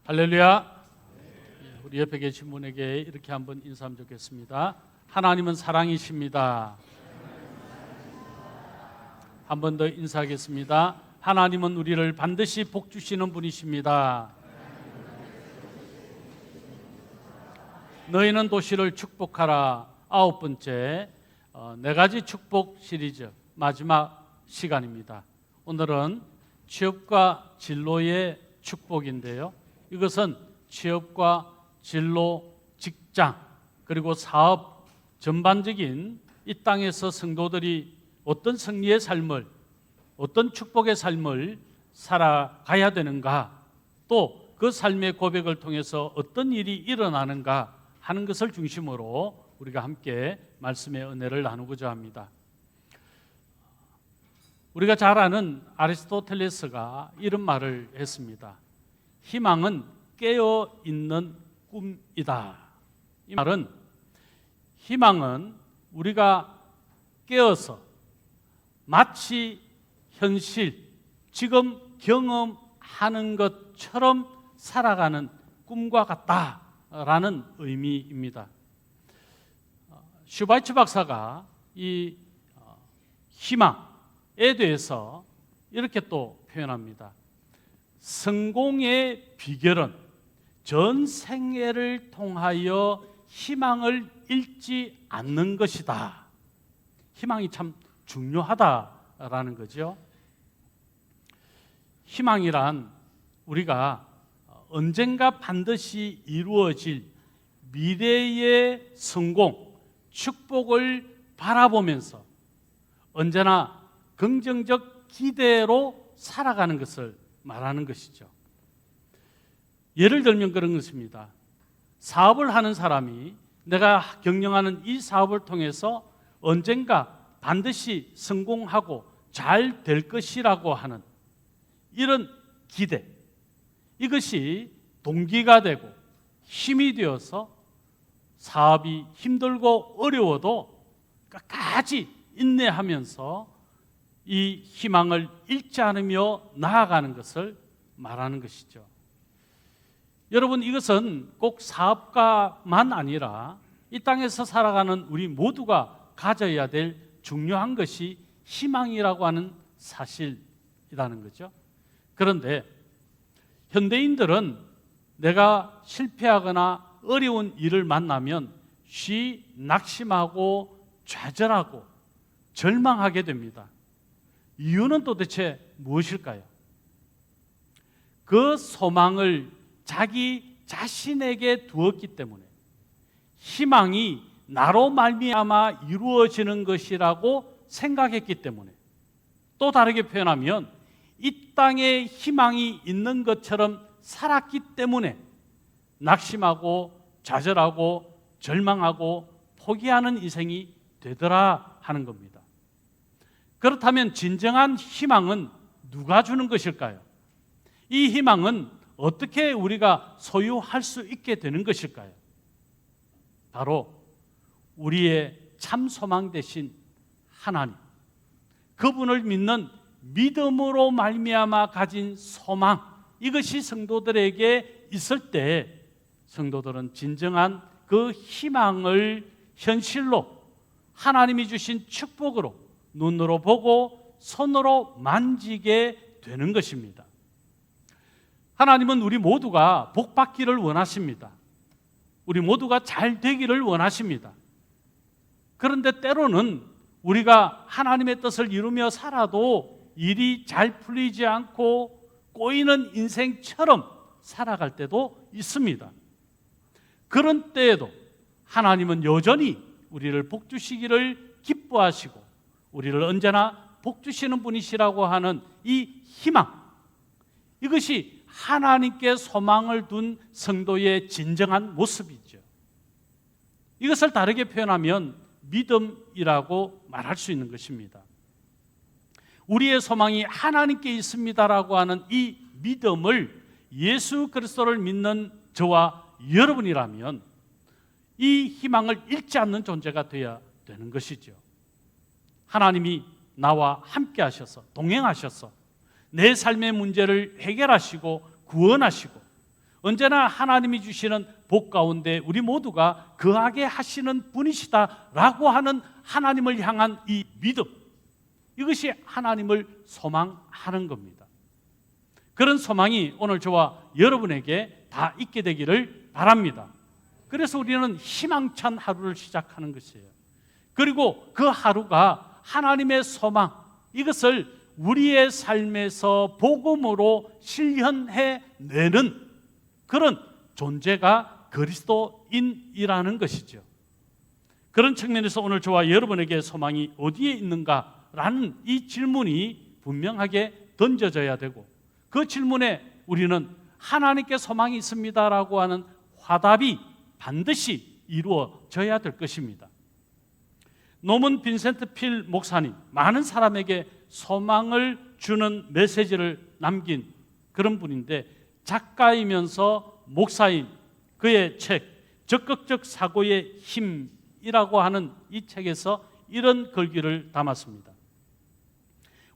할렐루야. 우리 옆에 계신 분에게 이렇게 한번 인사하면 좋겠습니다. 하나님은 사랑이십니다. 한 번 더 인사하겠습니다. 하나님은 우리를 반드시 복 주시는 분이십니다. 너희는 도시를 축복하라. 9번째 네 가지 축복 시리즈 마지막 시간입니다. 오늘은 취업과 진로의 축복인데요. 이것은 취업과 진로, 직장, 그리고 사업 전반적인 이 땅에서 성도들이 어떤 승리의 삶을, 어떤 축복의 삶을 살아가야 되는가, 또 그 삶의 고백을 통해서 어떤 일이 일어나는가 하는 것을 중심으로 우리가 함께 말씀의 은혜를 나누고자 합니다. 우리가 잘 아는 아리스토텔레스가 이런 말을 했습니다. 희망은 깨어있는 꿈이다. 이 말은 희망은 우리가 깨어서 마치 현실, 지금 경험하는 것처럼 살아가는 꿈과 같다라는 의미입니다. 슈바이츠 박사가 이 희망에 대해서 이렇게 또 표현합니다. 성공의 비결은 전 생애를 통하여 희망을 잃지 않는 것이다. 희망이 참 중요하다라는 거죠. 희망이란 우리가 언젠가 반드시 이루어질 미래의 성공, 축복을 바라보면서 언제나 긍정적 기대로 살아가는 것을 말하는 것이죠. 예를 들면 그런 것입니다. 사업을 하는 사람이 내가 경영하는 이 사업을 통해서 언젠가 반드시 성공하고 잘 될 것이라고 하는 이런 기대, 이것이 동기가 되고 힘이 되어서 사업이 힘들고 어려워도 끝까지 인내하면서 이 희망을 잃지 않으며 나아가는 것을 말하는 것이죠. 여러분, 이것은 꼭 사업가만 아니라 이 땅에서 살아가는 우리 모두가 가져야 될 중요한 것이 희망이라고 하는 사실이라는 거죠. 그런데 현대인들은 내가 실패하거나 어려운 일을 만나면 쉬 낙심하고 좌절하고 절망하게 됩니다. 이유는 도대체 무엇일까요? 그 소망을 자기 자신에게 두었기 때문에, 희망이 나로 말미암아 이루어지는 것이라고 생각했기 때문에, 또 다르게 표현하면 이 땅에 희망이 있는 것처럼 살았기 때문에 낙심하고 좌절하고 절망하고 포기하는 인생이 되더라 하는 겁니다. 그렇다면 진정한 희망은 누가 주는 것일까요? 이 희망은 어떻게 우리가 소유할 수 있게 되는 것일까요? 바로 우리의 참 소망 되신 하나님, 그분을 믿는 믿음으로 말미암아 가진 소망, 이것이 성도들에게 있을 때 성도들은 진정한 그 희망을 현실로, 하나님이 주신 축복으로 눈으로 보고 손으로 만지게 되는 것입니다. 하나님은 우리 모두가 복 받기를 원하십니다. 우리 모두가 잘 되기를 원하십니다. 그런데 때로는 우리가 하나님의 뜻을 이루며 살아도 일이 잘 풀리지 않고 꼬이는 인생처럼 살아갈 때도 있습니다. 그런 때에도 하나님은 여전히 우리를 복 주시기를 기뻐하시고 우리를 언제나 복 주시는 분이시라고 하는 이 희망, 이것이 하나님께 소망을 둔 성도의 진정한 모습이죠. 이것을 다르게 표현하면 믿음이라고 말할 수 있는 것입니다. 우리의 소망이 하나님께 있습니다라고 하는 이 믿음을 예수 그리스도를 믿는 저와 여러분이라면 이 희망을 잃지 않는 존재가 되어야 되는 것이죠. 하나님이 나와 함께 하셔서 동행하셔서 내 삶의 문제를 해결하시고 구원하시고 언제나 하나님이 주시는 복 가운데 우리 모두가 거하게 하시는 분이시다라고 하는 하나님을 향한 이 믿음, 이것이 하나님을 소망하는 겁니다. 그런 소망이 오늘 저와 여러분에게 다 있게 되기를 바랍니다. 그래서 우리는 희망찬 하루를 시작하는 것이에요. 그리고 그 하루가 하나님의 소망, 이것을 우리의 삶에서 복음으로 실현해내는 그런 존재가 그리스도인이라는 것이죠. 그런 측면에서 오늘 저와 여러분에게 소망이 어디에 있는가라는 이 질문이 분명하게 던져져야 되고, 그 질문에 우리는 하나님께 소망이 있습니다라고 하는 화답이 반드시 이루어져야 될 것입니다. 노먼 빈센트 필 목사님, 많은 사람에게 소망을 주는 메시지를 남긴 그런 분인데, 작가이면서 목사인 그의 책 적극적 사고의 힘이라고 하는 이 책에서 이런 글귀를 담았습니다.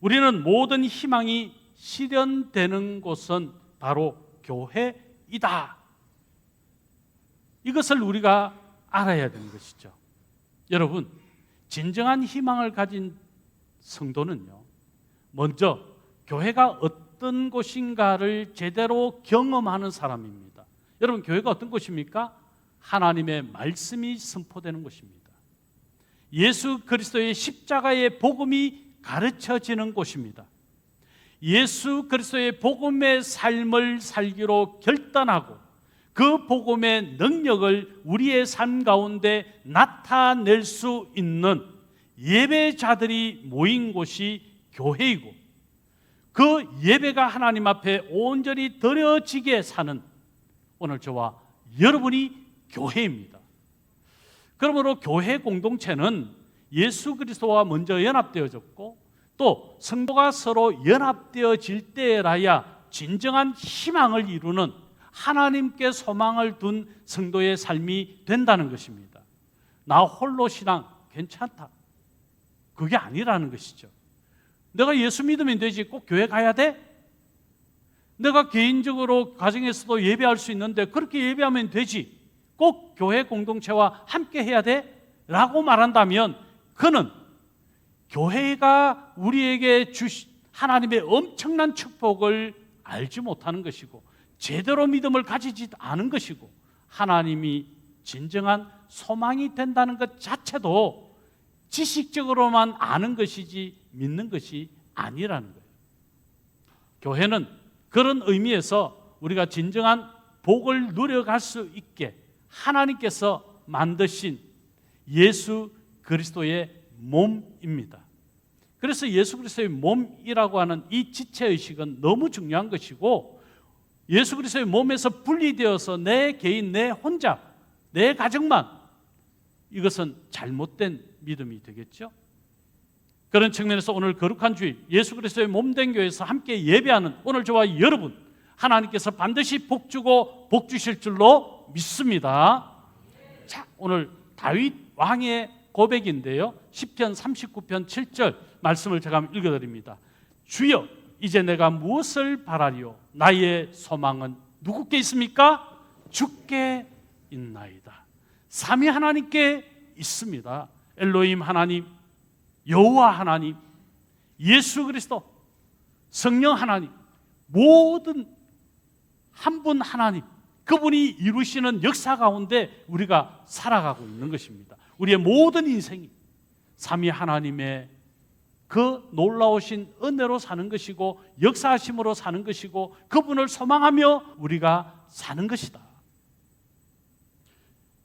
우리는 모든 희망이 실현되는 곳은 바로 교회이다. 이것을 우리가 알아야 되는 것이죠. 여러분, 진정한 희망을 가진 성도는요, 먼저 교회가 어떤 곳인가를 제대로 경험하는 사람입니다. 여러분, 교회가 어떤 곳입니까? 하나님의 말씀이 선포되는 곳입니다. 예수 그리스도의 십자가의 복음이 가르쳐지는 곳입니다. 예수 그리스도의 복음의 삶을 살기로 결단하고 그 복음의 능력을 우리의 삶 가운데 나타낼 수 있는 예배자들이 모인 곳이 교회이고, 그 예배가 하나님 앞에 온전히 드려지게 사는 오늘 저와 여러분이 교회입니다. 그러므로 교회 공동체는 예수 그리스도와 먼저 연합되어졌고, 또 성도가 서로 연합되어질 때라야 진정한 희망을 이루는 하나님께 소망을 둔 성도의 삶이 된다는 것입니다. 나 홀로 신앙 괜찮다, 그게 아니라는 것이죠. 내가 예수 믿으면 되지 꼭 교회 가야 돼? 내가 개인적으로 가정에서도 예배할 수 있는데 그렇게 예배하면 되지 꼭 교회 공동체와 함께 해야 돼? 라고 말한다면 그는 교회가 우리에게 주신 하나님의 엄청난 축복을 알지 못하는 것이고, 제대로 믿음을 가지지 않은 것이고, 하나님이 진정한 소망이 된다는 것 자체도 지식적으로만 아는 것이지 믿는 것이 아니라는 거예요. 교회는 그런 의미에서 우리가 진정한 복을 누려갈 수 있게 하나님께서 만드신 예수 그리스도의 몸입니다. 그래서 예수 그리스도의 몸이라고 하는 이 지체의식은 너무 중요한 것이고, 예수 그리스도의 몸에서 분리되어서 내 개인, 내 혼자, 내 가정만, 이것은 잘못된 믿음이 되겠죠. 그런 측면에서 오늘 거룩한 주일 예수 그리스도의 몸된 교회에서 함께 예배하는 오늘 저와 여러분, 하나님께서 반드시 복 주고 복 주실 줄로 믿습니다. 자, 오늘 다윗 왕의 고백인데요, 시편 39편 7절 말씀을 제가 한번 읽어드립니다. 주여, 이제 내가 무엇을 바라리요? 나의 소망은 누구께 있습니까? 주께 있나이다. 삼위 하나님께 있습니다. 엘로힘 하나님, 여호와 하나님, 예수 그리스도, 성령 하나님, 모든 한 분 하나님, 그분이 이루시는 역사 가운데 우리가 살아가고 있는 것입니다. 우리의 모든 인생이 삼위 하나님의 그 놀라우신 은혜로 사는 것이고, 역사하심으로 사는 것이고, 그분을 소망하며 우리가 사는 것이다.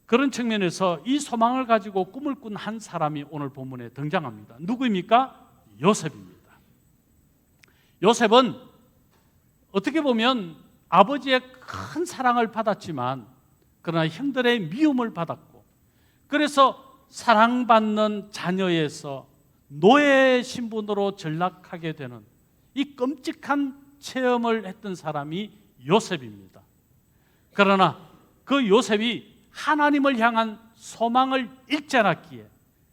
그런 측면에서 이 소망을 가지고 꿈을 꾼 한 사람이 오늘 본문에 등장합니다. 누구입니까? 요셉입니다. 요셉은 어떻게 보면 아버지의 큰 사랑을 받았지만, 그러나 형들의 미움을 받았고, 그래서 사랑받는 자녀에서 노예 신분으로 전락하게 되는 이 끔찍한 체험을 했던 사람이 요셉입니다. 그러나 그 요셉이 하나님을 향한 소망을 잃지 않았기에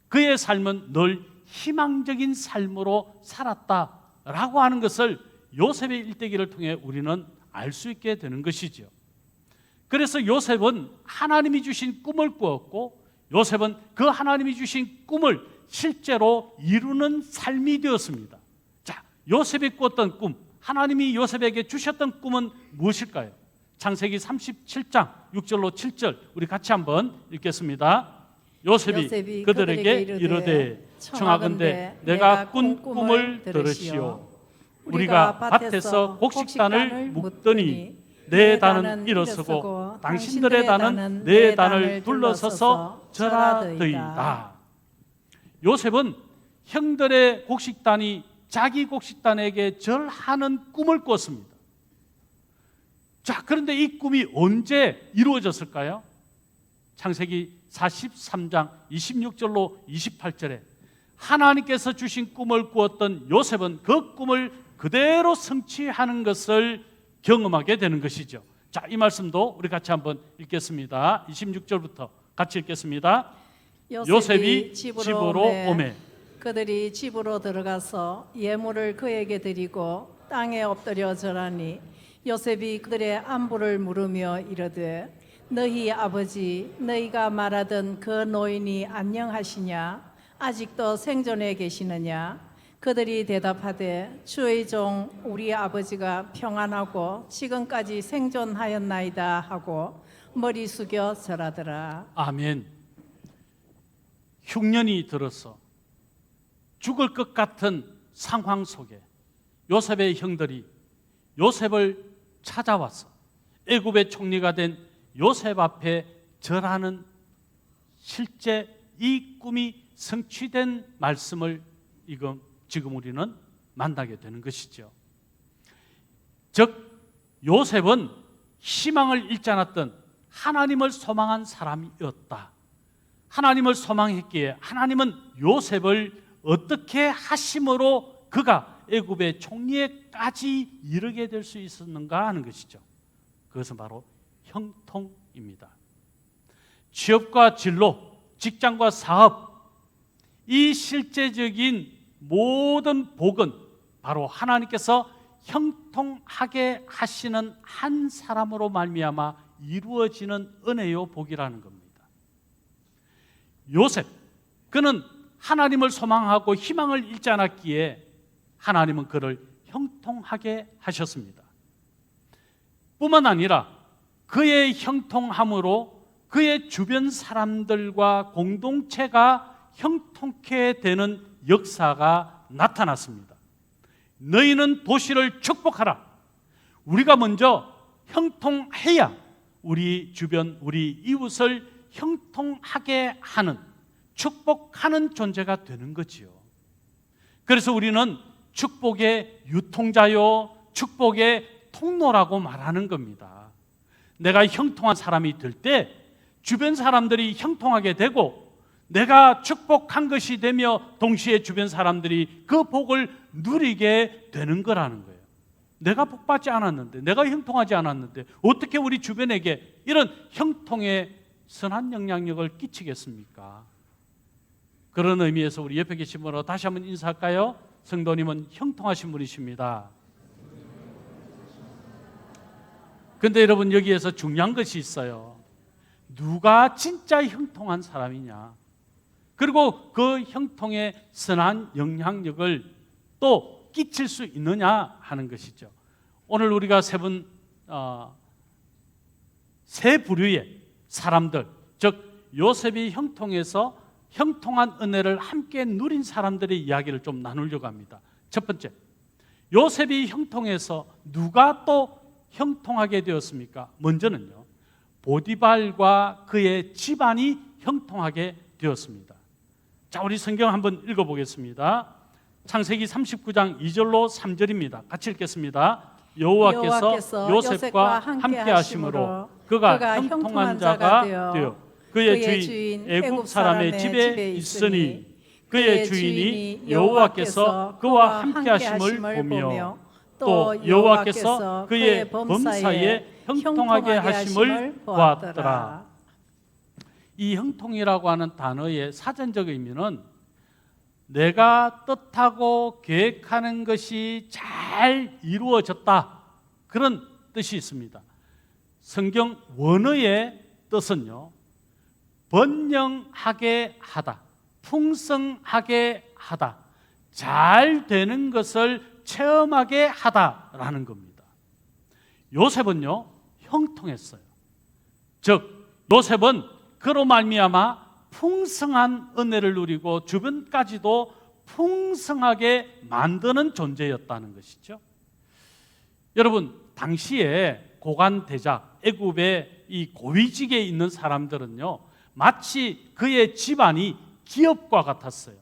그의 삶은 늘 희망적인 삶으로 살았다라고 하는 것을 요셉의 일대기를 통해 우리는 알 수 있게 되는 것이죠. 그래서 요셉은 하나님이 주신 꿈을 꾸었고 요셉은 그 하나님이 주신 꿈을 실제로 이루는 삶이 되었습니다. 자, 요셉이 꾸었던 꿈, 하나님이 요셉에게 주셨던 꿈은 무엇일까요? 창세기 37장 6절로 7절 우리 같이 한번 읽겠습니다. 요셉이 그들에게 이르되 청하건대 내가 꾼 꿈을 들으시오. 우리가 밭에서 곡식단을 묶더니 내 단은 일어서고 당신들의 단은 내 단을 둘러서서 절하더이다. 요셉은 형들의 곡식단이 자기 곡식단에게 절하는 꿈을 꿨습니다. 자, 그런데 이 꿈이 언제 이루어졌을까요? 창세기 43장 26절로 28절에 하나님께서 주신 꿈을 꾸었던 요셉은 그 꿈을 그대로 성취하는 것을 경험하게 되는 것이죠. 자, 이 말씀도 우리 같이 한번 읽겠습니다. 26절부터 같이 읽겠습니다. 요셉이 집으로 오매 그들이 집으로 들어가서 예물을 그에게 드리고 땅에 엎드려 절하니 요셉이 그들의 안부를 물으며 이르되 너희 아버지 너희가 말하던 그 노인이 안녕하시냐? 아직도 생존해 계시느냐? 그들이 대답하되 주의 종 우리 아버지가 평안하고 지금까지 생존하였나이다 하고 머리 숙여 절하더라. 아멘. 흉년이 들어서 죽을 것 같은 상황 속에 요셉의 형들이 요셉을 찾아와서 애굽의 총리가 된 요셉 앞에 절하는 실제 이 꿈이 성취된 말씀을 지금 우리는 만나게 되는 것이죠. 즉 요셉은 희망을 잃지 않았던 하나님을 소망한 사람이었다. 하나님을 소망했기에 하나님은 요셉을 어떻게 하심으로 그가 애굽의 총리에까지 이르게 될 수 있었는가 하는 것이죠. 그것은 바로 형통입니다. 취업과 진로, 직장과 사업, 이 실제적인 모든 복은 바로 하나님께서 형통하게 하시는 한 사람으로 말미암아 이루어지는 은혜요 복이라는 겁니다. 요셉, 그는 하나님을 소망하고 희망을 잃지 않았기에 하나님은 그를 형통하게 하셨습니다. 뿐만 아니라 그의 형통함으로 그의 주변 사람들과 공동체가 형통케 되는 역사가 나타났습니다. 너희는 도시를 축복하라. 우리가 먼저 형통해야 우리 주변, 우리 이웃을 형통하게 하는, 축복하는 존재가 되는 거지요. 그래서 우리는 축복의 유통자요, 축복의 통로라고 말하는 겁니다. 내가 형통한 사람이 될 때 주변 사람들이 형통하게 되고 내가 축복한 것이 되며 동시에 주변 사람들이 그 복을 누리게 되는 거라는 거예요. 내가 복받지 않았는데, 내가 형통하지 않았는데 어떻게 우리 주변에게 이런 형통의 선한 영향력을 끼치겠습니까? 그런 의미에서 우리 옆에 계신 분으로 다시 한번 인사할까요? 성도님은 형통하신 분이십니다. 그런데 여러분, 여기에서 중요한 것이 있어요. 누가 진짜 형통한 사람이냐, 그리고 그 형통의 선한 영향력을 또 끼칠 수 있느냐 하는 것이죠. 오늘 우리가 세 부류의 사람들, 즉 요셉이 형통해서 형통한 은혜를 함께 누린 사람들의 이야기를 좀 나누려고 합니다. 첫 번째, 요셉이 형통해서 누가 또 형통하게 되었습니까? 먼저는요, 보디발과 그의 집안이 형통하게 되었습니다. 자, 우리 성경 한번 읽어보겠습니다. 창세기 39장 2절로 3절입니다. 같이 읽겠습니다. 여호와께서 요셉과 함께 하심으로 그가 형통한 자가 되어 그의 주인 애굽 사람의 집에 있으니 그의 주인이 여호와께서 그와 함께 하심을 보며 또 여호와께서 그의 범사에 형통하게 하심을 보았더라. 이 형통이라고 하는 단어의 사전적 의미는 내가 뜻하고 계획하는 것이 잘 이루어졌다, 그런 뜻이 있습니다. 성경 원어의 뜻은요, 번영하게 하다, 풍성하게 하다, 잘 되는 것을 체험하게 하다라는 겁니다. 요셉은요, 형통했어요. 즉 요셉은 그로 말미암아 풍성한 은혜를 누리고 주변까지도 풍성하게 만드는 존재였다는 것이죠. 여러분, 당시에 고관대작, 애굽의 이 고위직에 있는 사람들은요, 마치 그의 집안이 기업과 같았어요.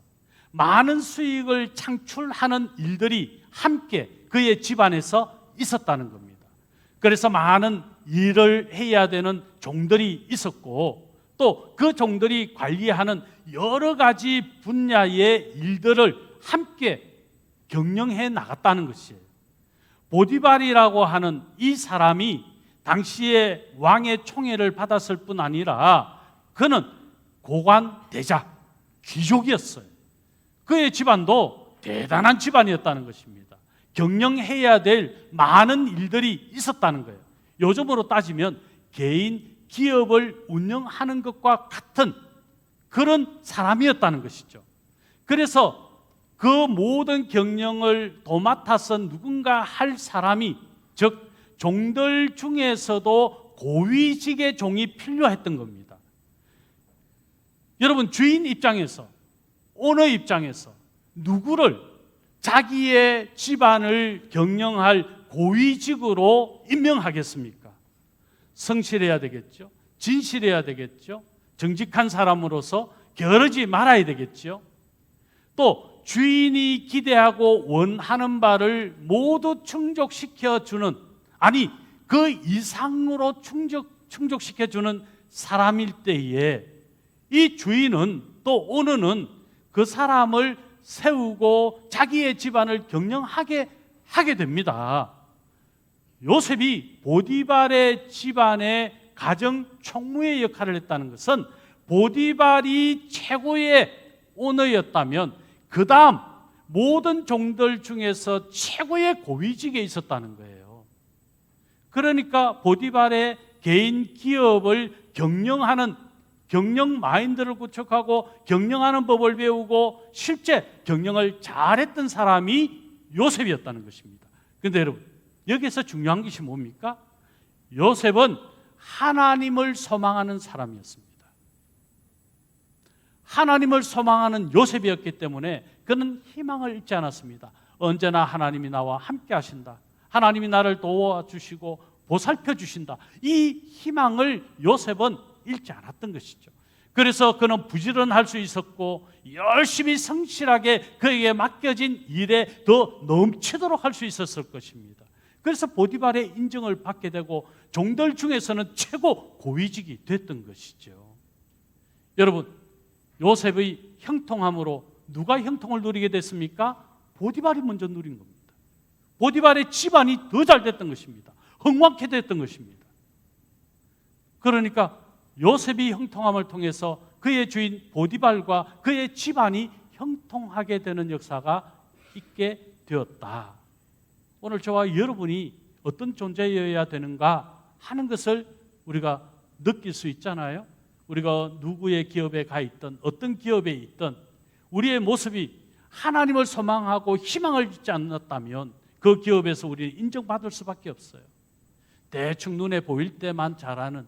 많은 수익을 창출하는 일들이 함께 그의 집안에서 있었다는 겁니다. 그래서 많은 일을 해야 되는 종들이 있었고, 또 그 종들이 관리하는 여러 가지 분야의 일들을 함께 경영해 나갔다는 것이에요. 보디발이라고 하는 이 사람이 당시에 왕의 총애를 받았을 뿐 아니라 그는 고관 대작, 귀족이었어요. 그의 집안도 대단한 집안이었다는 것입니다. 경영해야 될 많은 일들이 있었다는 거예요. 요즘으로 따지면 개인 기업을 운영하는 것과 같은 그런 사람이었다는 것이죠. 그래서 그 모든 경영을 도맡아서 누군가 할 사람이, 즉 종들 중에서도 고위직의 종이 필요했던 겁니다. 여러분, 주인 입장에서, 오너 입장에서 누구를 자기의 집안을 경영할 고위직으로 임명하겠습니까? 성실해야 되겠죠. 진실해야 되겠죠. 정직한 사람으로서 게으르지 말아야 되겠죠. 또 주인이 기대하고 원하는 바를 모두 충족시켜주는, 아니 그 이상으로 충족시켜주는 사람일 때에 이 주인은, 또 오너는 그 사람을 세우고 자기의 집안을 경영하게 하게 됩니다. 요셉이 보디발의 집안의 가정 총무의 역할을 했다는 것은 보디발이 최고의 오너였다면 그 다음 모든 종들 중에서 최고의 고위직에 있었다는 거예요. 그러니까 보디발의 개인 기업을 경영하는 경영 마인드를 구축하고 경영하는 법을 배우고 실제 경영을 잘했던 사람이 요셉이었다는 것입니다. 그런데 여러분, 여기서 중요한 것이 뭡니까? 요셉은 하나님을 소망하는 사람이었습니다. 하나님을 소망하는 요셉이었기 때문에 그는 희망을 잃지 않았습니다. 언제나 하나님이 나와 함께 하신다, 하나님이 나를 도와주시고 보살펴 주신다, 이 희망을 요셉은 잃지 않았던 것이죠. 그래서 그는 부지런할 수 있었고 열심히 성실하게 그에게 맡겨진 일에 더 넘치도록 할 수 있었을 것입니다. 그래서 보디발의 인정을 받게 되고 종들 중에서는 최고 고위직이 됐던 것이죠. 여러분, 요셉의 형통함으로 누가 형통을 누리게 됐습니까? 보디발이 먼저 누린 겁니다. 보디발의 집안이 더 잘 됐던 것입니다. 흥왕케 됐던 것입니다. 그러니까 요셉이 형통함을 통해서 그의 주인 보디발과 그의 집안이 형통하게 되는 역사가 있게 되었다. 오늘 저와 여러분이 어떤 존재여야 되는가 하는 것을 우리가 느낄 수 있잖아요. 우리가 누구의 기업에 가 있든 어떤 기업에 있든 우리의 모습이 하나님을 소망하고 희망을 짓지 않았다면 그 기업에서 우리는 인정받을 수밖에 없어요. 대충 눈에 보일 때만 잘하는,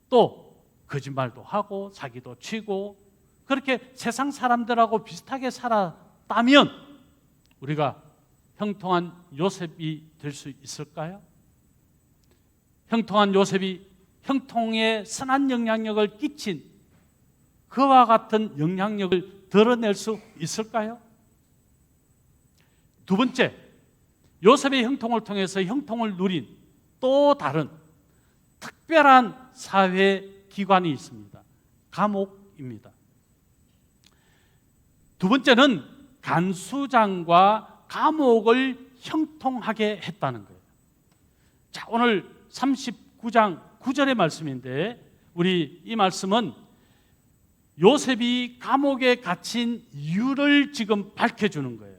또 거짓말도 하고 사기도 치고 그렇게 세상 사람들하고 비슷하게 살았다면 우리가 형통한 요셉이 될 수 있을까요? 형통한 요셉이 형통에 선한 영향력을 끼친 그와 같은 영향력을 드러낼 수 있을까요? 두 번째, 요셉의 형통을 통해서 형통을 누린 또 다른 특별한 사회 기관이 있습니다. 감옥입니다. 두 번째는 간수장과 감옥을 형통하게 했다는 거예요. 자, 오늘 39장 9절의 말씀인데 우리 이 말씀은 요셉이 감옥에 갇힌 이유를 지금 밝혀주는 거예요.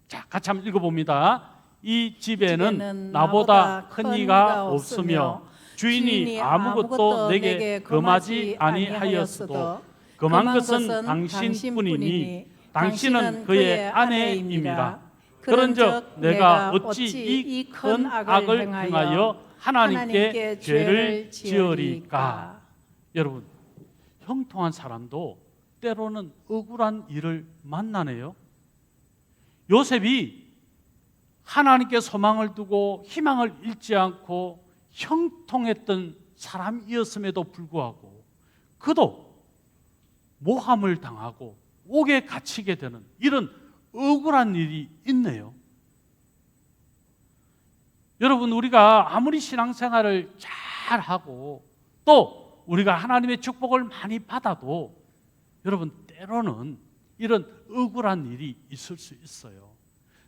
자, 같이 한번 읽어봅니다. 이 집에는 나보다 큰 이가 없으며 주인이 아무것도 내게 금하지 아니하였어도 금한 것은 당신뿐이니 당신은 그의 아내임이라. 그런즉 내가 어찌 이 큰 악을 행하여 하나님께 죄를 지으리까. 여러분, 형통한 사람도 때로는 억울한 일을 만나네요. 요셉이 하나님께 소망을 두고 희망을 잃지 않고 형통했던 사람이었음에도 불구하고 그도 모함을 당하고 옥에 갇히게 되는 이런 억울한 일이 있네요. 여러분, 우리가 아무리 신앙생활을 잘하고 또 우리가 하나님의 축복을 많이 받아도 여러분, 때로는 이런 억울한 일이 있을 수 있어요.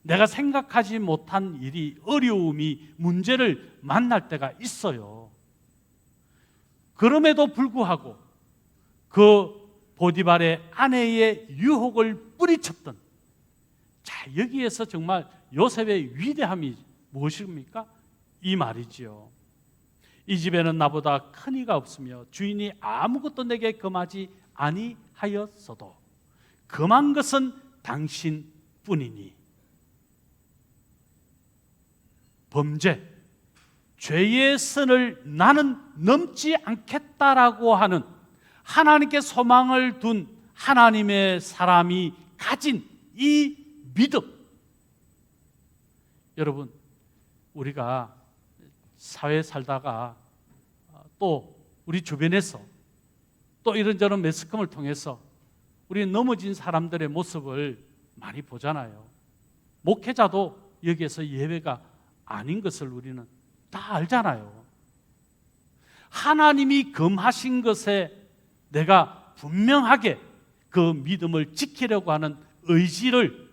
내가 생각하지 못한 일이, 어려움이, 문제를 만날 때가 있어요. 그럼에도 불구하고 그 보디발의 아내의 유혹을 뿌리쳤던, 자, 여기에서 정말 요셉의 위대함이 무엇입니까? 이 말이지요. 이 집에는 나보다 큰 이가 없으며 주인이 아무것도 내게 금하지 아니하였어도 금한 것은 당신뿐이니. 범죄, 죄의 선을 나는 넘지 않겠다라고 하는 하나님께 소망을 둔 하나님의 사람이 가진 이 믿음. 여러분, 우리가 사회에 살다가 또 우리 주변에서 또 이런저런 매스컴을 통해서 우리 넘어진 사람들의 모습을 많이 보잖아요. 목회자도 여기에서 예외가 아닌 것을 우리는 다 알잖아요. 하나님이 금하신 것에 내가 분명하게 그 믿음을 지키려고 하는 의지를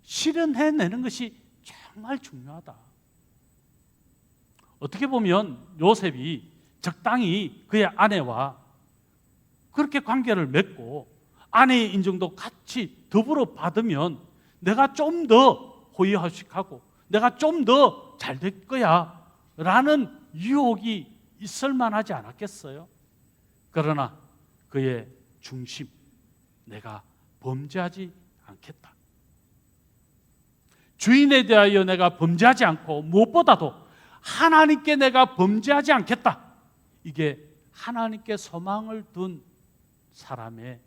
실현해내는 것이 정말 중요하다. 어떻게 보면 요셉이 적당히 그의 아내와 그렇게 관계를 맺고 아내의 인정도 같이 더불어 받으면 내가 좀 더 호의호식하고 내가 좀 더 잘 될 거야 라는 유혹이 있을 만하지 않았겠어요? 그러나 그의 중심, 내가 범죄하지 않겠다. 주인에 대하여 내가 범죄하지 않고 무엇보다도 하나님께 내가 범죄하지 않겠다. 이게 하나님께 소망을 둔 사람의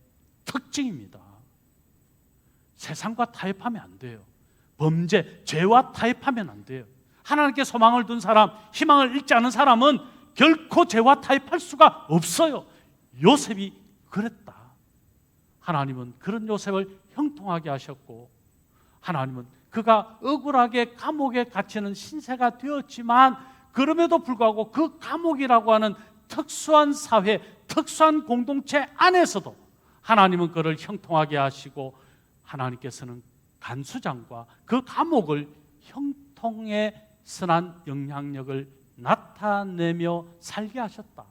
특징입니다. 세상과 타협하면 안 돼요. 범죄, 죄와 타협하면 안 돼요. 하나님께 소망을 둔 사람, 희망을 잃지 않은 사람은 결코 죄와 타협할 수가 없어요. 요셉이 그랬다. 하나님은 그런 요셉을 형통하게 하셨고, 하나님은 그가 억울하게 감옥에 갇히는 신세가 되었지만 그럼에도 불구하고 그 감옥이라고 하는 특수한 사회, 특수한 공동체 안에서도 하나님은 그를 형통하게 하시고 하나님께서는 간수장과 그 감옥을 형통의 선한 영향력을 나타내며 살게 하셨다.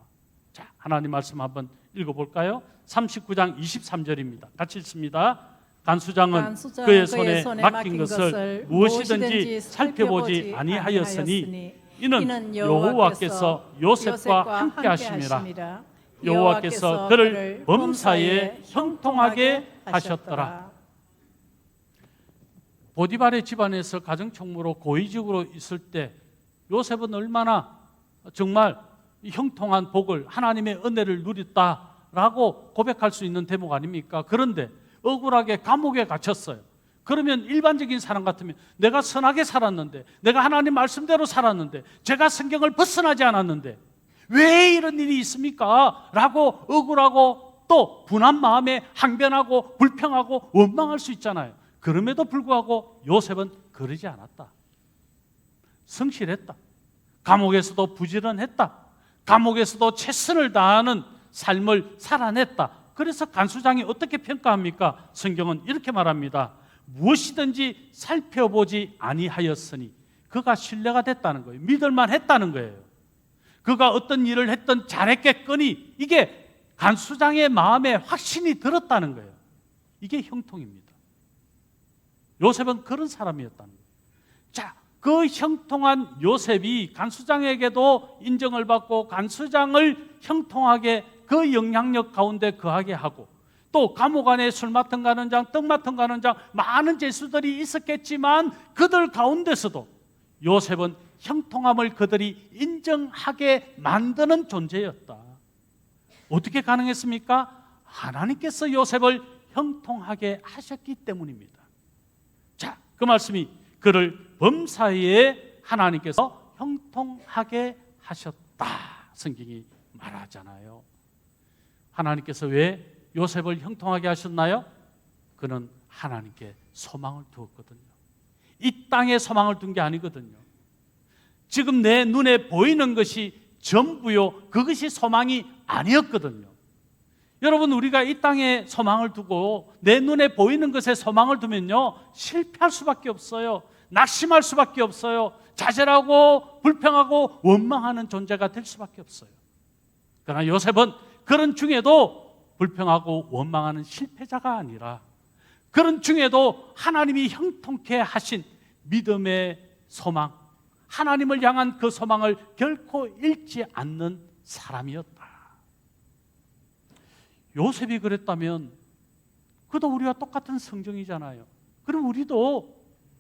자, 하나님 말씀 한번 읽어볼까요? 39장 23절입니다. 같이 읽습니다. 간수장은 그의 손에 맡긴 것을 무엇이든지 살펴보지 아니하였으니 이는 여호와께서 요셉과 함께 하심이라. 여호와께서 그를 범사에 형통하게 하셨더라. 보디발의 집안에서 가정총무로 고위직으로 있을 때 요셉은 얼마나 정말 형통한 복을, 하나님의 은혜를 누렸다라고 고백할 수 있는 대목 아닙니까? 그런데 억울하게 감옥에 갇혔어요. 그러면 일반적인 사람 같으면 내가 선하게 살았는데, 내가 하나님 말씀대로 살았는데, 제가 성경을 벗어나지 않았는데 왜 이런 일이 있습니까? 라고 억울하고 또 분한 마음에 항변하고 불평하고 원망할 수 있잖아요. 그럼에도 불구하고 요셉은 그러지 않았다. 성실했다. 감옥에서도 부지런했다. 감옥에서도 최선을 다하는 삶을 살아냈다. 그래서 간수장이 어떻게 평가합니까? 성경은 이렇게 말합니다. 무엇이든지 살펴보지 아니하였으니, 그가 신뢰가 됐다는 거예요. 믿을만 했다는 거예요. 그가 어떤 일을 했든 잘했겠거니, 이게 간수장의 마음에 확신이 들었다는 거예요. 이게 형통입니다. 요셉은 그런 사람이었다는 거예요. 자, 그 형통한 요셉이 간수장에게도 인정을 받고 간수장을 형통하게 그 영향력 가운데 거하게 하고, 또 감옥 안에 술 맡은 가는 장, 떡 맡은 가는 장, 많은 죄수들이 있었겠지만 그들 가운데서도 요셉은 형통함을 그들이 인정하게 만드는 존재였다. 어떻게 가능했습니까? 하나님께서 요셉을 형통하게 하셨기 때문입니다. 자, 그 말씀이 그를 범사에 하나님께서 형통하게 하셨다, 성경이 말하잖아요. 하나님께서 왜 요셉을 형통하게 하셨나요? 그는 하나님께 소망을 두었거든요. 이 땅에 소망을 둔 게 아니거든요. 지금 내 눈에 보이는 것이 전부요, 그것이 소망이 아니었거든요. 여러분, 우리가 이 땅에 소망을 두고 내 눈에 보이는 것에 소망을 두면요, 실패할 수밖에 없어요. 낙심할 수밖에 없어요. 좌절하고 불평하고 원망하는 존재가 될 수밖에 없어요. 그러나 요셉은 그런 중에도 불평하고 원망하는 실패자가 아니라, 그런 중에도 하나님이 형통케 하신 믿음의 소망, 하나님을 향한 그 소망을 결코 잃지 않는 사람이었다. 요셉이 그랬다면 그도 우리와 똑같은 성정이잖아요. 그럼 우리도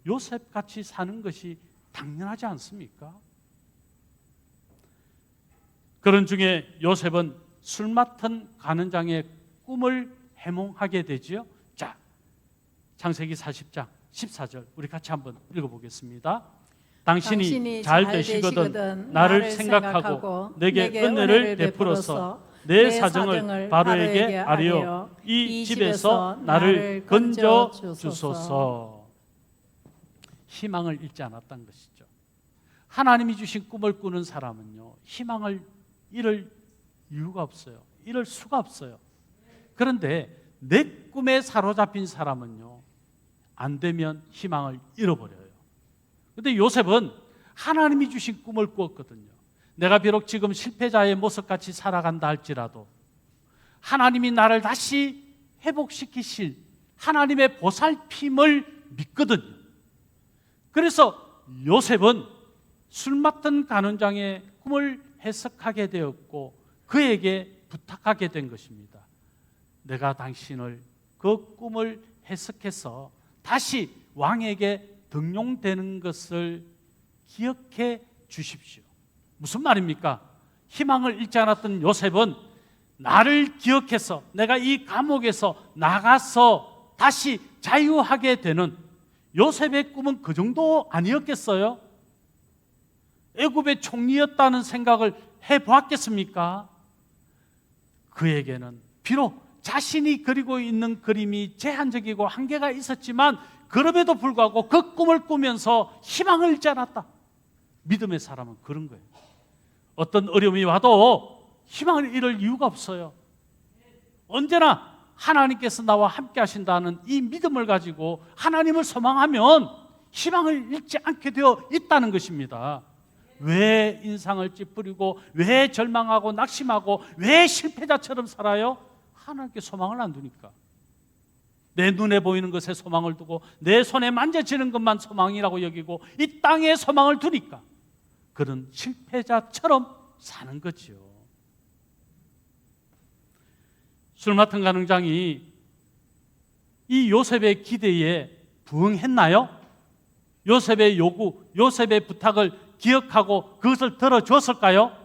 요셉같이 사는 것이 당연하지 않습니까? 그런 중에 요셉은 술 맡은 가는장의 꿈을 해몽하게 되지요. 자, 창세기 40장 14절 우리 같이 한번 읽어보겠습니다. 당신이 잘 되시거든 나를 생각하고 내게 은혜를 베풀어서 내 사정을 바로에게 아뢰어 이 집에서 나를 건져 주소서. 희망을 잃지 않았다는 것이죠. 하나님이 주신 꿈을 꾸는 사람은요, 희망을 잃을 이유가 없어요. 잃을 수가 없어요. 그런데 내 꿈에 사로잡힌 사람은요, 안 되면 희망을 잃어버려요. 그런데 요셉은 하나님이 주신 꿈을 꾸었거든요. 내가 비록 지금 실패자의 모습같이 살아간다 할지라도 하나님이 나를 다시 회복시키실 하나님의 보살핌을 믿거든요. 그래서 요셉은 술 맡은 간원장의 꿈을 해석하게 되었고 그에게 부탁하게 된 것입니다. 내가 당신을 그 꿈을 해석해서 다시 왕에게 등용되는 것을 기억해 주십시오. 무슨 말입니까? 희망을 잃지 않았던 요셉은 나를 기억해서 내가 이 감옥에서 나가서 다시 자유하게 되는, 요셉의 꿈은 그 정도 아니었겠어요? 애굽의 총리였다는 생각을 해보았겠습니까? 그에게는 비록 자신이 그리고 있는 그림이 제한적이고 한계가 있었지만 그럼에도 불구하고 그 꿈을 꾸면서 희망을 잃지 않았다. 믿음의 사람은 그런 거예요. 어떤 어려움이 와도 희망을 잃을 이유가 없어요. 언제나 하나님께서 나와 함께 하신다는 이 믿음을 가지고 하나님을 소망하면 희망을 잃지 않게 되어 있다는 것입니다. 왜 인상을 찌푸리고 왜 절망하고 낙심하고 왜 실패자처럼 살아요? 하나님께 소망을 안 두니까. 내 눈에 보이는 것에 소망을 두고 내 손에 만져지는 것만 소망이라고 여기고 이 땅에 소망을 두니까 그런 실패자처럼 사는 거죠. 술 맡은 간흥장이 이 요셉의 기대에 부응했나요? 요셉의 요구, 요셉의 부탁을 기억하고 그것을 들어줬을까요?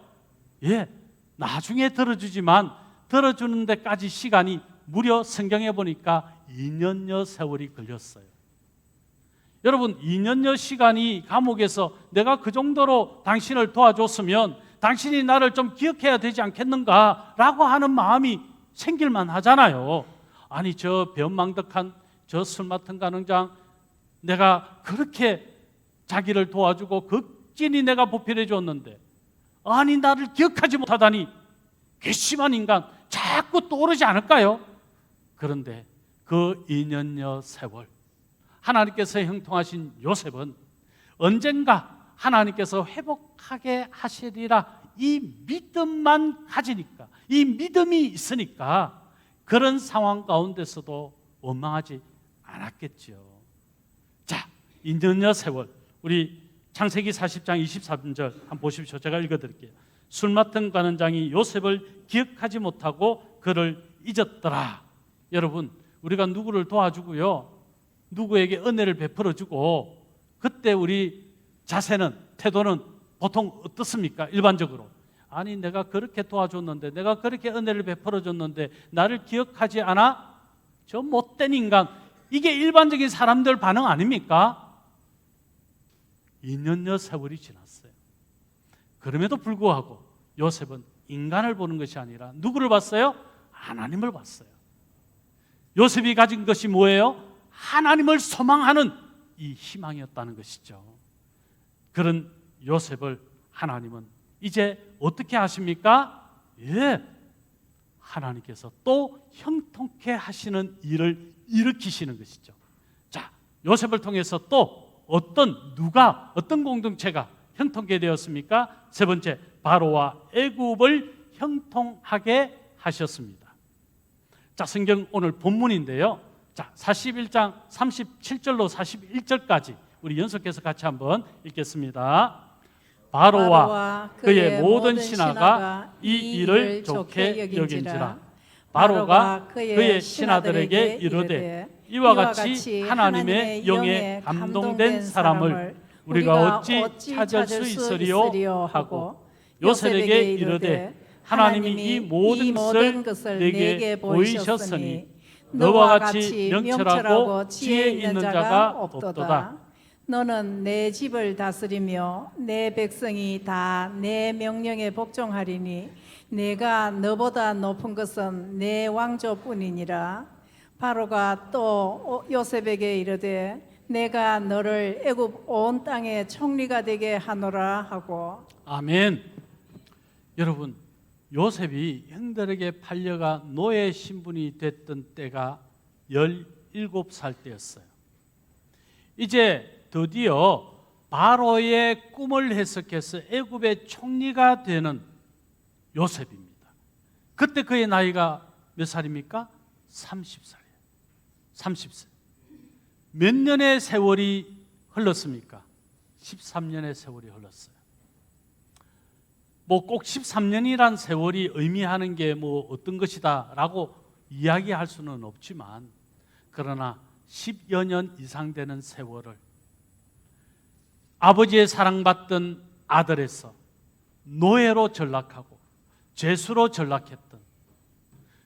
예, 나중에 들어주지만 들어주는 데까지 시간이 무려 성경에 보니까 2년여 세월이 걸렸어요. 여러분, 2년여 시간이 감옥에서 내가 그 정도로 당신을 도와줬으면 당신이 나를 좀 기억해야 되지 않겠는가 라고 하는 마음이 생길만 하잖아요. 아니, 저 변망덕한 저 술 맡은 간흥장, 내가 그렇게 자기를 도와주고 극진히 내가 보필해 줬는데 아니 나를 기억하지 못하다니 괘씸한 인간, 자꾸 떠오르지 않을까요? 그런데 그 2년여 세월 하나님께서 형통하신 요셉은 언젠가 하나님께서 회복하게 하시리라 이 믿음만 가지니까, 이 믿음이 있으니까 그런 상황 가운데서도 원망하지 않았겠죠. 자, 2년여 세월 우리 창세기 40장 23절 한번 보십시오. 제가 읽어드릴게요. 술 맡은 관원장이 요셉을 기억하지 못하고 그를 잊었더라. 여러분, 우리가 누구를 도와주고요, 누구에게 은혜를 베풀어주고, 그때 우리 자세는, 태도는 보통 어떻습니까? 일반적으로 아니, 내가 그렇게 도와줬는데, 내가 그렇게 은혜를 베풀어줬는데 나를 기억하지 않아? 저 못된 인간. 이게 일반적인 사람들 반응 아닙니까? 2년여 세월이 지났어요. 그럼에도 불구하고 요셉은 인간을 보는 것이 아니라 누구를 봤어요? 하나님을 봤어요. 요셉이 가진 것이 뭐예요? 하나님을 소망하는 이 희망이었다는 것이죠. 그런 요셉을 하나님은 이제 어떻게 하십니까? 하나님께서 또 형통케 하시는 일을 일으키시는 것이죠. 자, 요셉을 통해서 또 어떤 공동체가 형통케 되었습니까? 세 번째, 바로와 애굽을 형통하게 하셨습니다. 자, 성경 오늘 본문인데요. 자, 41장 37절로 41절까지 우리 연속해서 같이 한번 읽겠습니다. 바로와 그의 모든 신하가 이 일을 좋게 여긴지라. 바로가 그의 신하들에게 이르되 이와 같이 하나님의 영에 감동된 사람을 우리가 어찌 찾을 수 있으리요 하고 요셉에게 이르되 하나님이 이 모든 것을 내게 보이셨으니 너와 같이 명철하고 지혜 있는 자가 없도다. 너는 내 집을 다스리며 내 백성이 다 내 명령에 복종하리니 내가 너보다 높은 것은 내 왕조뿐이니라. 바로가 또 요셉에게 이르되 내가 너를 애굽 온 땅의 총리가 되게 하노라 하고. 아멘. 여러분, 요셉이 형들에게 팔려가 노예 신분이 됐던 때가 17살 때였어요. 이제 드디어 바로의 꿈을 해석해서 애굽의 총리가 되는 요셉입니다. 그때 그의 나이가 몇 살입니까? 30살이에요. 30세. 몇 년의 세월이 흘렀습니까? 13년의 세월이 흘렀어요. 뭐 꼭 13년이란 세월이 의미하는 게 뭐 어떤 것이다라고 이야기할 수는 없지만, 그러나 10여 년 이상 되는 세월을 아버지의 사랑받던 아들에서 노예로 전락하고 죄수로 전락했던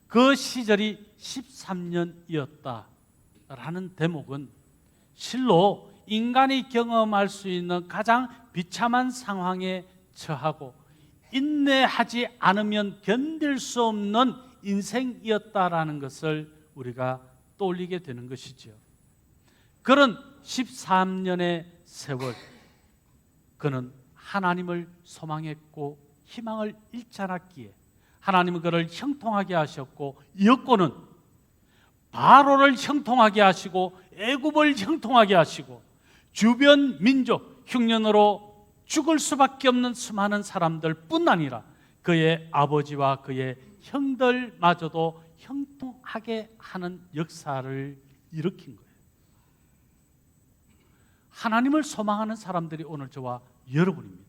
그 시절이 13년이었다라는 대목은 실로 인간이 경험할 수 있는 가장 비참한 상황에 처하고 인내하지 않으면 견딜 수 없는 인생이었다라는 것을 우리가 떠올리게 되는 것이죠. 그런 13년의 세월, 그는 하나님을 소망했고 희망을 잃지 않았기에 하나님은 그를 형통하게 하셨고, 여권은 바로를 형통하게 하시고 애굽을 형통하게 하시고 주변 민족, 흉년으로 죽을 수밖에 없는 수많은 사람들뿐 아니라 그의 아버지와 그의 형들마저도 형통하게 하는 역사를 일으킨 거예요. 하나님을 소망하는 사람들이 오늘 저와 여러분입니다.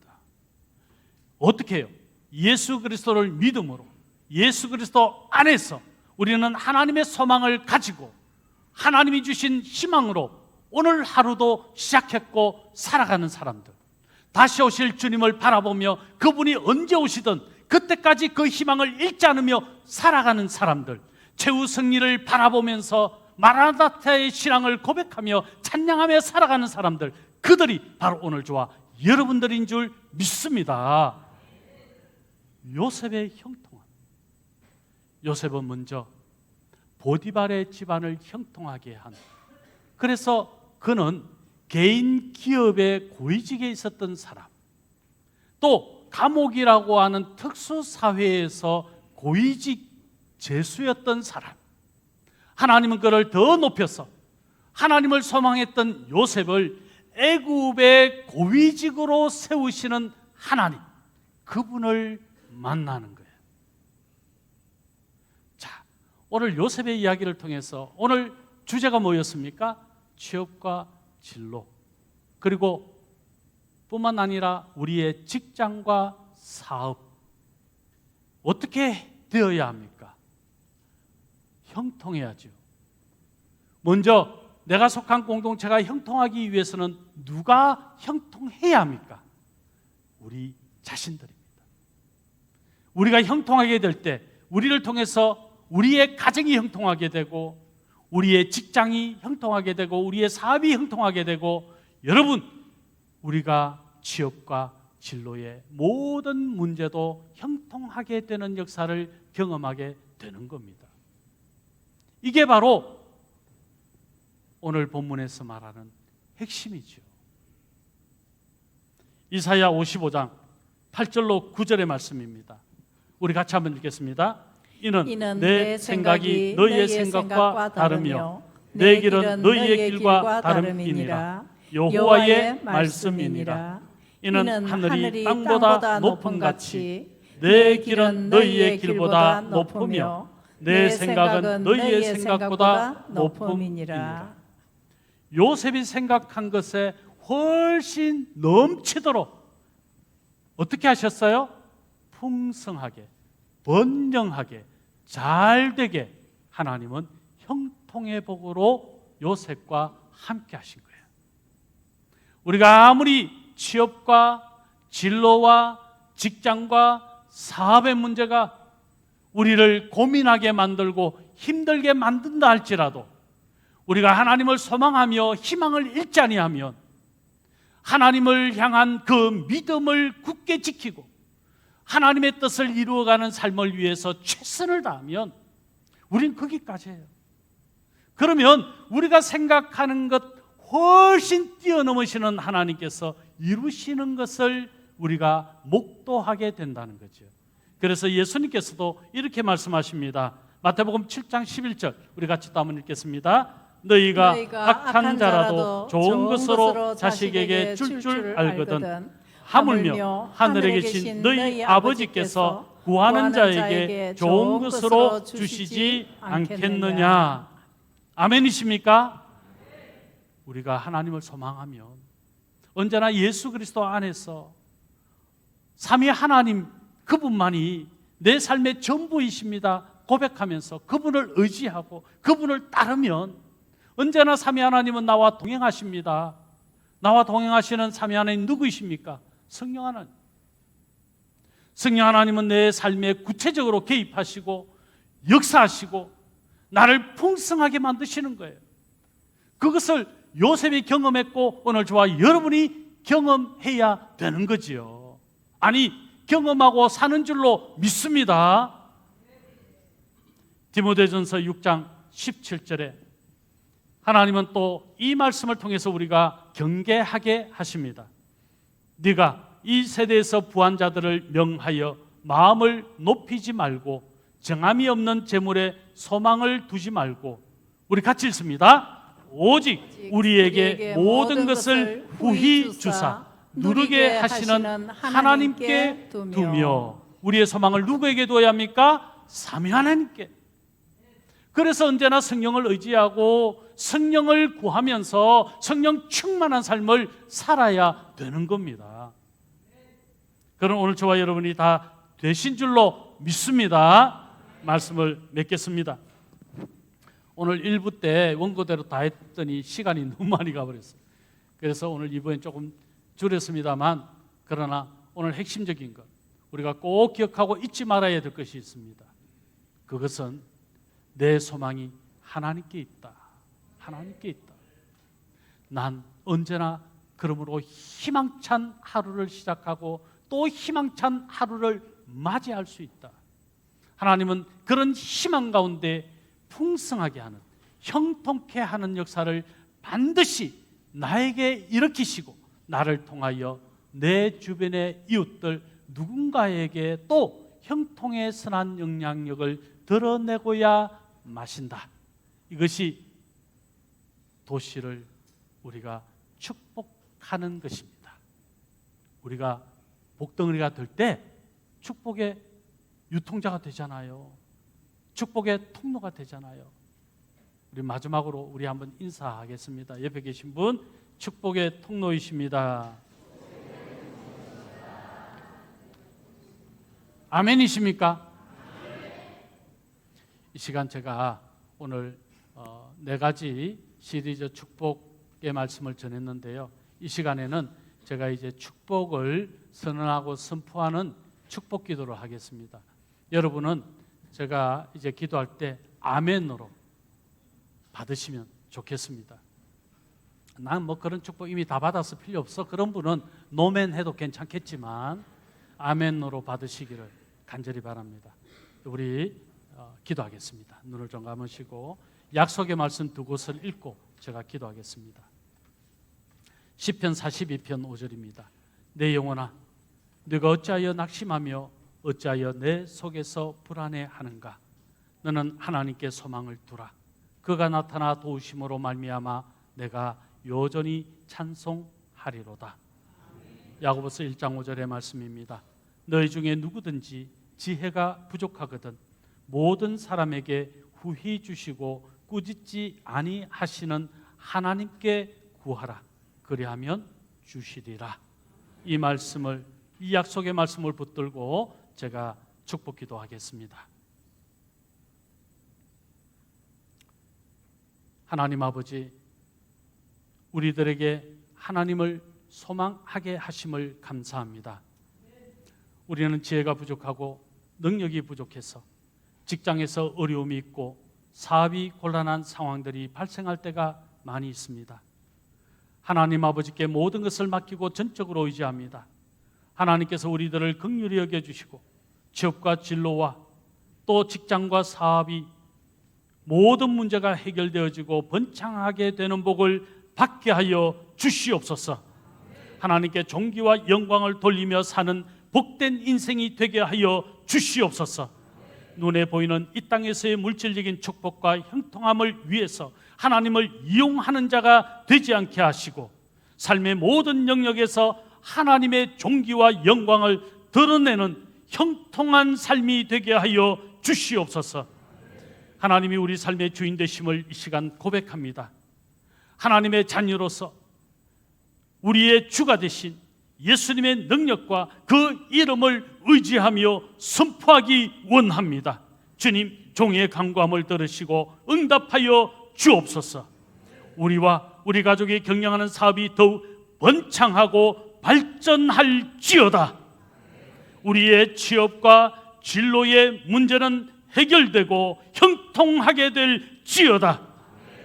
어떻게 해요? 예수 그리스도를 믿음으로, 예수 그리스도 안에서 우리는 하나님의 소망을 가지고 하나님이 주신 희망으로 오늘 하루도 시작했고 살아가는 사람들, 다시 오실 주님을 바라보며 그분이 언제 오시든 그때까지 그 희망을 잃지 않으며 살아가는 사람들, 최후 승리를 바라보면서 마라나타의 신앙을 고백하며 찬양하며 살아가는 사람들, 그들이 바로 오늘 저와 여러분들인 줄 믿습니다. 요셉의 형통함. 요셉은 먼저 보디발의 집안을 형통하게 한, 그래서 그는 개인 기업의 고위직에 있었던 사람, 또 감옥이라고 하는 특수사회에서 고위직 죄수였던 사람, 하나님은 그를 더 높여서 하나님을 소망했던 요셉을 애굽의 고위직으로 세우시는 하나님, 그분을 만나는 거예요. 자, 오늘 요셉의 이야기를 통해서 오늘 주제가 뭐였습니까? 취업과 진로, 그리고 뿐만 아니라 우리의 직장과 사업 어떻게 되어야 합니까? 형통해야죠. 먼저 내가 속한 공동체가 형통하기 위해서는 누가 형통해야 합니까? 우리 자신들입니다. 우리가 형통하게 될 때 우리를 통해서 우리의 가정이 형통하게 되고 우리의 직장이 형통하게 되고 우리의 사업이 형통하게 되고 여러분 우리가 취업과 진로의 모든 문제도 형통하게 되는 역사를 경험하게 되는 겁니다. 이게 바로 오늘 본문에서 말하는 핵심이죠. 이사야 55장 8절로 9절의 말씀입니다. 우리 같이 한번 읽겠습니다. 이는 내 생각이 너희의 생각과 다르며 내 길은 너희의 길과 다름이니라. 여호와의 말씀이니라. 이는 하늘이 땅보다 높음 같이 내 길은 너희의 길보다 높으며 내 생각은 너희의 생각보다 높음이니라. 요셉이 생각한 것에 훨씬 넘치도록 어떻게 하셨어요? 풍성하게, 번영하게, 잘되게 하나님은 형통의 복으로 요셉과 함께 하신 거예요. 우리가 아무리 취업과 진로와 직장과 사업의 문제가 우리를 고민하게 만들고 힘들게 만든다 할지라도 우리가 하나님을 소망하며 희망을 잃지 아니하면 하나님을 향한 그 믿음을 굳게 지키고 하나님의 뜻을 이루어가는 삶을 위해서 최선을 다하면 우린 거기까지 해요. 그러면 우리가 생각하는 것 훨씬 뛰어넘으시는 하나님께서 이루시는 것을 우리가 목도하게 된다는 거죠. 그래서 예수님께서도 이렇게 말씀하십니다. 마태복음 7장 11절 우리 같이 또 한번 읽겠습니다. 너희가 악한 자라도 좋은 것으로 자식에게 줄 알거든 하물며 하늘에 계신 너희 아버지께서 구하는 자에게 좋은 것으로 주시지 않겠느냐. 아멘이십니까? 우리가 하나님을 소망하면 언제나 예수 그리스도 안에서 삼위 하나님 그분만이 내 삶의 전부이십니다 고백하면서 그분을 의지하고 그분을 따르면 언제나 삼위 하나님은 나와 동행하십니다. 나와 동행하시는 삼위 하나님 누구이십니까? 성령 하나님. 성령 하나님은 내 삶에 구체적으로 개입하시고 역사하시고 나를 풍성하게 만드시는 거예요. 그것을 요셉이 경험했고 오늘 저와 여러분이 경험해야 되는 거지요. 아니 경험하고 사는 줄로 믿습니다. 디모데전서 6장 17절에 하나님은 또 이 말씀을 통해서 우리가 경계하게 하십니다. 네가 이 세대에서 부한 자들을 명하여 마음을 높이지 말고 정함이 없는 재물에 소망을 두지 말고 우리 같이 읽습니다. 오직 우리에게 모든 것을 후히 주사 누르게 하시는 하나님께 두며 우리의 소망을 누구에게 두어야 합니까? 삼위 하나님께. 그래서 언제나 성령을 의지하고 성령을 구하면서 성령 충만한 삶을 살아야 되는 겁니다. 그럼 오늘 저와 여러분이 다 되신 줄로 믿습니다. 말씀을 맺겠습니다. 오늘 1부 때 원고대로 다 했더니 시간이 너무 많이 가버렸어요. 그래서 오늘 2부엔 조금 줄였습니다만 그러나 오늘 핵심적인 것 우리가 꼭 기억하고 잊지 말아야 될 것이 있습니다. 그것은 내 소망이 하나님께 있다. 하나님께 있다. 난 언제나 그러므로 희망찬 하루를 시작하고 또 희망찬 하루를 맞이할 수 있다. 하나님은 그런 희망 가운데 풍성하게 하는 형통케 하는 역사를 반드시 나에게 일으키시고 나를 통하여 내 주변의 이웃들 누군가에게 또 형통의 선한 영향력을 드러내고야 마신다. 이것이 도시를 우리가 축복하는 것입니다. 우리가 복덩어리가 될 때 축복의 유통자가 되잖아요. 축복의 통로가 되잖아요. 우리 마지막으로 우리 한번 인사하겠습니다. 옆에 계신 분 축복의 통로이십니다. 아멘이십니까? 이 시간 제가 오늘 네 가지 시리즈 축복의 말씀을 전했는데요. 이 시간에는 제가 이제 축복을 선언하고 선포하는 축복 기도를 하겠습니다. 여러분은 제가 이제 기도할 때 아멘으로 받으시면 좋겠습니다. 난 뭐 그런 축복 이미 다 받아서 필요 없어. 그런 분은 노멘 해도 괜찮겠지만 아멘으로 받으시기를 간절히 바랍니다. 우리 기도하겠습니다. 눈을 좀 감으시고 약속의 말씀 두 곳을 읽고 제가 기도하겠습니다. 시편 42편 5절입니다. 내 영혼아, 네가 어찌하여 낙심하며 어찌하여 내 속에서 불안해하는가? 너는 하나님께 소망을 두라. 그가 나타나 도우심으로 말미암아 내가 여전히 찬송하리로다. 야고보서 1장 5절의 말씀입니다. 너희 중에 누구든지 지혜가 부족하거든 모든 사람에게 후히 주시고 꾸짖지 아니하시는 하나님께 구하라. 그리하면 주시리라. 이 말씀을, 이 약속의 말씀을 붙들고 제가 축복 기도하겠습니다. 하나님 아버지, 우리들에게 하나님을 소망하게 하심을 감사합니다. 우리는 지혜가 부족하고 능력이 부족해서 직장에서 어려움이 있고 사업이 곤란한 상황들이 발생할 때가 많이 있습니다. 하나님 아버지께 모든 것을 맡기고 전적으로 의지합니다. 하나님께서 우리들을 긍휼히 여겨주시고 취업과 진로와 또 직장과 사업이 모든 문제가 해결되어지고 번창하게 되는 복을 받게 하여 주시옵소서. 하나님께 존귀와 영광을 돌리며 사는 복된 인생이 되게 하여 주시옵소서. 눈에 보이는 이 땅에서의 물질적인 축복과 형통함을 위해서 하나님을 이용하는 자가 되지 않게 하시고 삶의 모든 영역에서 하나님의 존귀와 영광을 드러내는 형통한 삶이 되게 하여 주시옵소서. 하나님이 우리 삶의 주인 되심을 이 시간 고백합니다. 하나님의 자녀로서 우리의 주가 되신 예수님의 능력과 그 이름을 의지하며 선포하기 원합니다. 주님, 종의 간구함을 들으시고 응답하여 주옵소서. 우리와 우리 가족이 경영하는 사업이 더욱 번창하고 발전할지어다. 우리의 취업과 진로의 문제는 해결되고 형통하게 될지어다.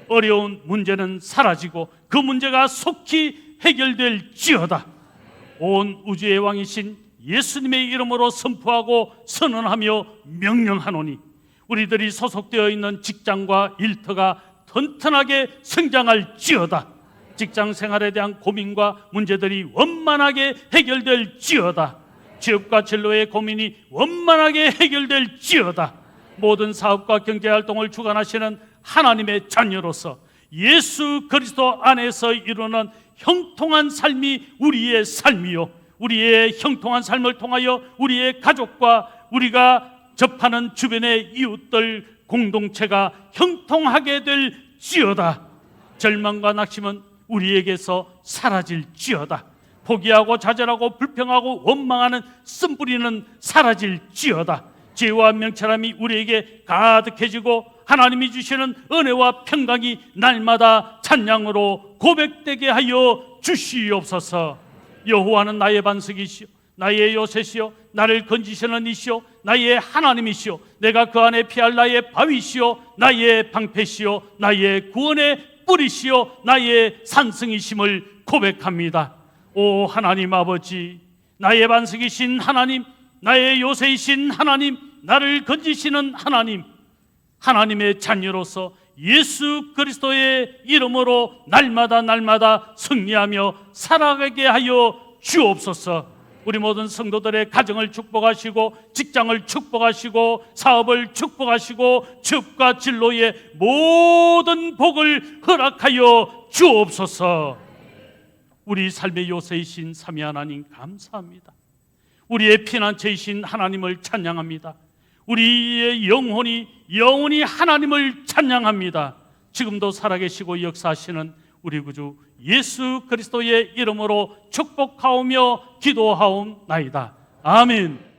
어려운 문제는 사라지고 그 문제가 속히 해결될지어다. 온 우주의 왕이신 예수님의 이름으로 선포하고 선언하며 명령하노니 우리들이 소속되어 있는 직장과 일터가 튼튼하게 성장할지어다. 직장 생활에 대한 고민과 문제들이 원만하게 해결될지어다. 취업과 진로의 고민이 원만하게 해결될지어다. 모든 사업과 경제활동을 주관하시는 하나님의 자녀로서 예수 그리스도 안에서 이루는 형통한 삶이 우리의 삶이요, 우리의 형통한 삶을 통하여 우리의 가족과 우리가 접하는 주변의 이웃들 공동체가 형통하게 될지어다. 절망과 낙심은 우리에게서 사라질지어다. 포기하고 좌절하고 불평하고 원망하는 쓴뿌리는 사라질지어다. 지혜와 명철함이 우리에게 가득해지고 하나님이 주시는 은혜와 평강이 날마다 찬양으로 고백되게 하여 주시옵소서. 여호와는 나의 반석이시오, 나의 요새시오, 나를 건지시는 이시오, 나의 하나님이시오, 내가 그 안에 피할 나의 바위시오, 나의 방패시오, 나의 구원의 뿌리시오, 나의 산성이심을 고백합니다. 오 하나님 아버지, 나의 반석이신 하나님, 나의 요새이신 하나님, 나를 건지시는 하나님, 하나님의 자녀로서 예수 그리스도의 이름으로 날마다 승리하며 살아가게 하여 주옵소서. 우리 모든 성도들의 가정을 축복하시고 직장을 축복하시고 사업을 축복하시고 취업과 진로의 모든 복을 허락하여 주옵소서. 우리 삶의 요새이신 삼위 하나님 감사합니다. 우리의 피난처이신 하나님을 찬양합니다. 우리의 영혼이 하나님을 찬양합니다. 지금도 살아계시고 역사하시는 우리 구주 예수 그리스도의 이름으로 축복하오며 기도하옵나이다. 아멘.